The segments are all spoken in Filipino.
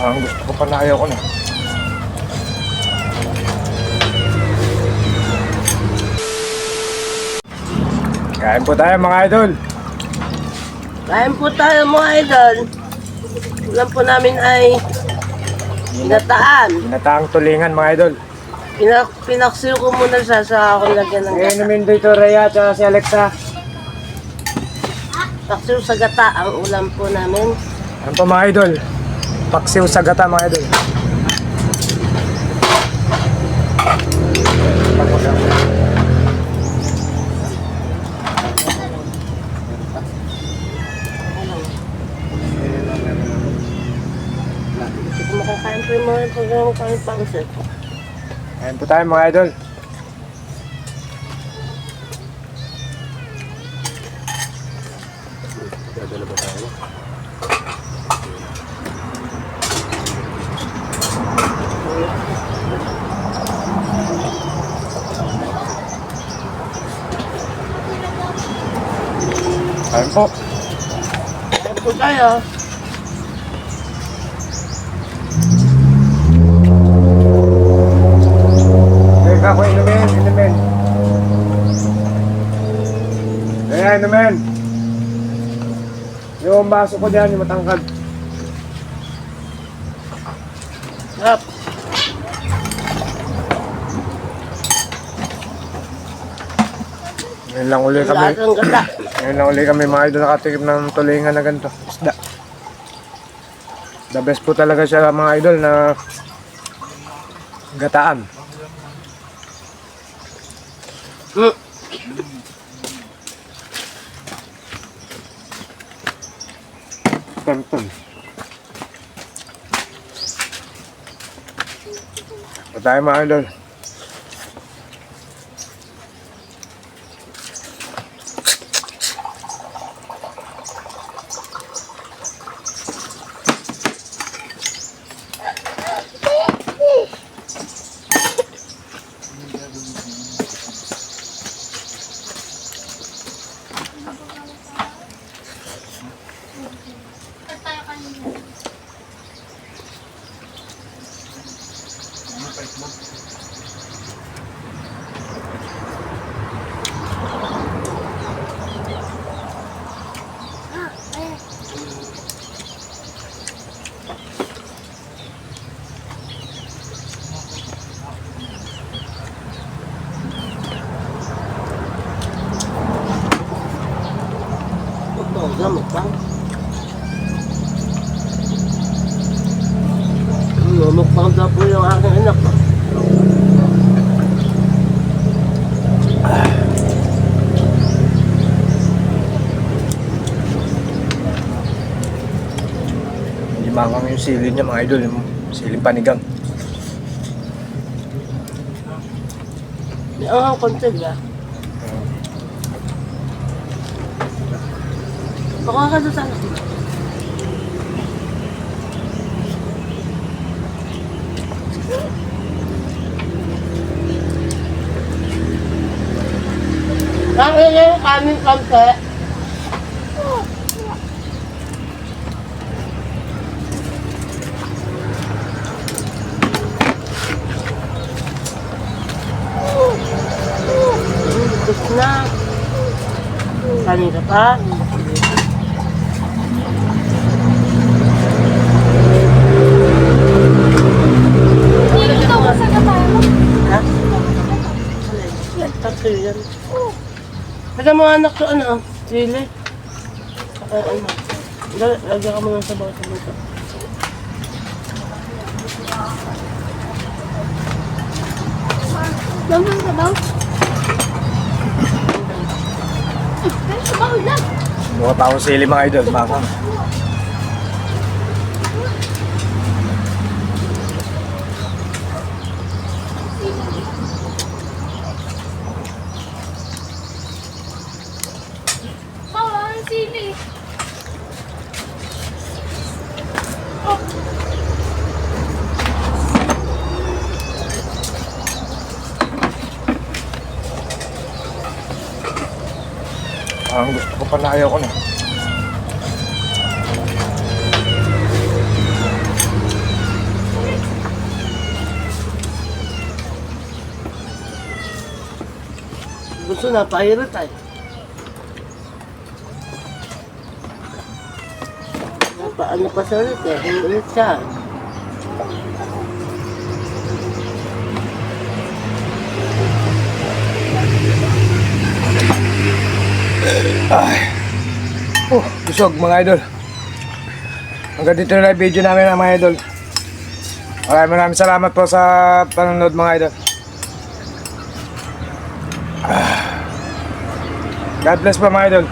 Ang gusto ko pa na ayaw ko na. Kain po tayo mga idol. Kain po tayo mga idol. Ulam po namin ay ginataan. Ginataang tulingan mga idol. Pinaksiw ko muna siya sa akong lagyan ng gata. Inumin dito Rhea at si Alexa. Paksiw sa gata ang ulam po namin. Ano po mga idol? Paksiw sa gata mga idol. Hindi ko makakain po yung mga pagkakain pangsit. Kain po tayo mga idol. Kain po. Kain po tayo. Teka ko inumin. Kaya inumin. Yung baso ko dyan, yung matangkad. Sarap. Ngayon lang uli kami. Lahat ng gata. Ngayon lang uli kami mga idol nakatikim ng tulingan na ganito. Isda. The best po talaga siya mga idol na gataan. Mm. Tempton. Tayo mga idol. Ito, gamot ba? Mukbang daw po yung aking anak. Limangang yung sili niya mga idol. Yung siling panigang. May angang konti ba? Baka ka doon sa anak mo. Ang ina yung kaming kampe. Gusto na. Kanina pa. Ha? Tatlo yan. Kaya mga anak ko ano, sili. Saka ano. Lagyan ka muna sa bawat sa buto. Naman sa baw? Pero sa baw lang. Mukha pa akong sili mga idol. Makang. Bawa ang sili. Ang gusto ko pa na ayaw ko na. bunso na, pirate ay. Ano pa sa ulit eh, ulit siya. Busog mga idol. Hanggang dito na lang yung video namin mga idol. Maraming salamat po sa panonood mga idol. God bless po mga idol.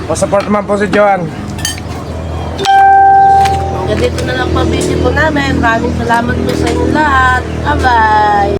Pa-support naman po si Joan. Hanggang dito na lang po ang video po namin. Maraming salamat po sa inyo lahat. Bye-bye!